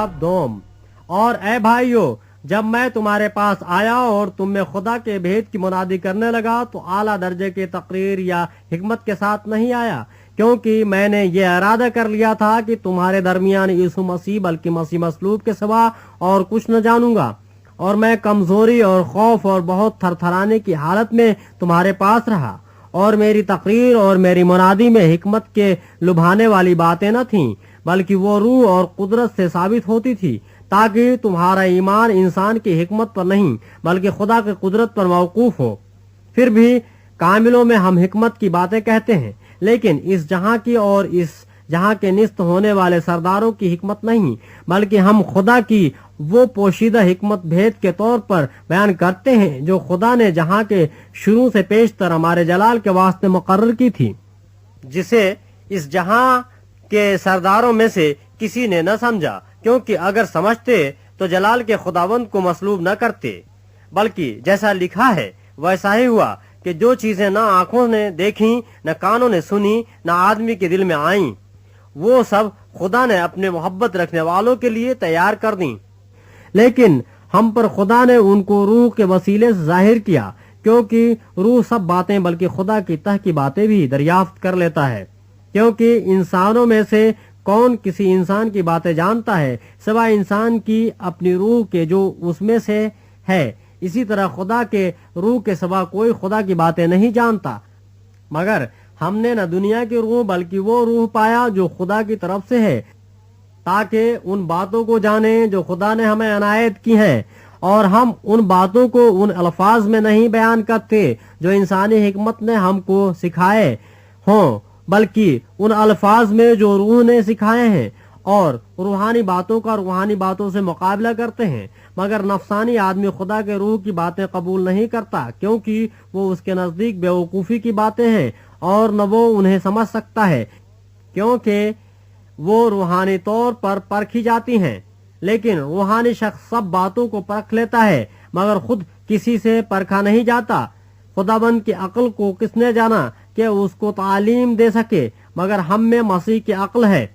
باب دوم۔ اور اے بھائیو، جب میں تمہارے پاس آیا اور تم میں خدا کے بھید کی منادی کرنے لگا تو اعلیٰ درجے کی تقریر یا حکمت کے ساتھ نہیں آیا، کیونکہ میں نے یہ ارادہ کر لیا تھا کہ تمہارے درمیان یسوع مسیح بلکہ مسیح مصلوب کے سوا اور کچھ نہ جانوں گا، اور میں کمزوری اور خوف اور بہت تھر تھرانے کی حالت میں تمہارے پاس رہا، اور میری تقریر اور میری منادی میں حکمت کے لبھانے والی باتیں نہ تھیں، بلکہ وہ روح اور قدرت سے ثابت ہوتی تھی، تاکہ تمہارا ایمان انسان کی حکمت پر نہیں بلکہ خدا کی قدرت پر موقوف ہو۔ پھر بھی کاملوں میں ہم حکمت کی باتیں کہتے ہیں، لیکن اس جہاں کی اور اس جہاں کے نست ہونے والے سرداروں کی حکمت نہیں، بلکہ ہم خدا کی وہ پوشیدہ حکمت بھید کے طور پر بیان کرتے ہیں جو خدا نے جہاں کے شروع سے پیشتر ہمارے جلال کے واسطے مقرر کی تھی، جسے اس جہاں کے سرداروں میں سے کسی نے نہ سمجھا، کیونکہ اگر سمجھتے تو جلال کے خداوند کو مصلوب نہ کرتے، بلکہ جیسا لکھا ہے ویسا ہی ہوا کہ جو چیزیں نہ آنکھوں نے دیکھیں نہ کانوں نے سنی نہ آدمی کے دل میں آئیں، وہ سب خدا نے اپنے محبت رکھنے والوں کے لیے تیار کر دیں، لیکن ہم پر خدا نے ان کو روح کے وسیلے سے ظاہر کیا، کیونکہ روح سب باتیں بلکہ خدا کی تہ کی باتیں بھی دریافت کر لیتا ہے، کیونکہ انسانوں میں سے کون کسی انسان کی باتیں جانتا ہے سوائے انسان کی اپنی روح کے جو اس میں سے ہے، اسی طرح خدا کے روح کے سوا کوئی خدا کی باتیں نہیں جانتا، مگر ہم نے نہ دنیا کی روح بلکہ وہ روح پایا جو خدا کی طرف سے ہے، تاکہ ان باتوں کو جانیں جو خدا نے ہمیں عنایت کی ہیں، اور ہم ان باتوں کو ان الفاظ میں نہیں بیان کرتے جو انسانی حکمت نے ہم کو سکھائے ہوں، بلکہ ان الفاظ میں جو روح نے سکھائے ہیں، اور روحانی باتوں کا روحانی باتوں سے مقابلہ کرتے ہیں، مگر نفسانی آدمی خدا کے روح کی باتیں قبول نہیں کرتا، کیونکہ وہ اس کے نزدیک بیوقوفی کی باتیں ہیں اور نہ وہ انہیں سمجھ سکتا ہے، کیونکہ وہ روحانی طور پر پرکھی جاتی ہیں، لیکن روحانی شخص سب باتوں کو پرکھ لیتا ہے مگر خود کسی سے پرکھا نہیں جاتا۔ خداوند کی عقل کو کس نے جانا کہ اس کو تعلیم دے سکے، مگر ہم میں مسیح کی عقل ہے،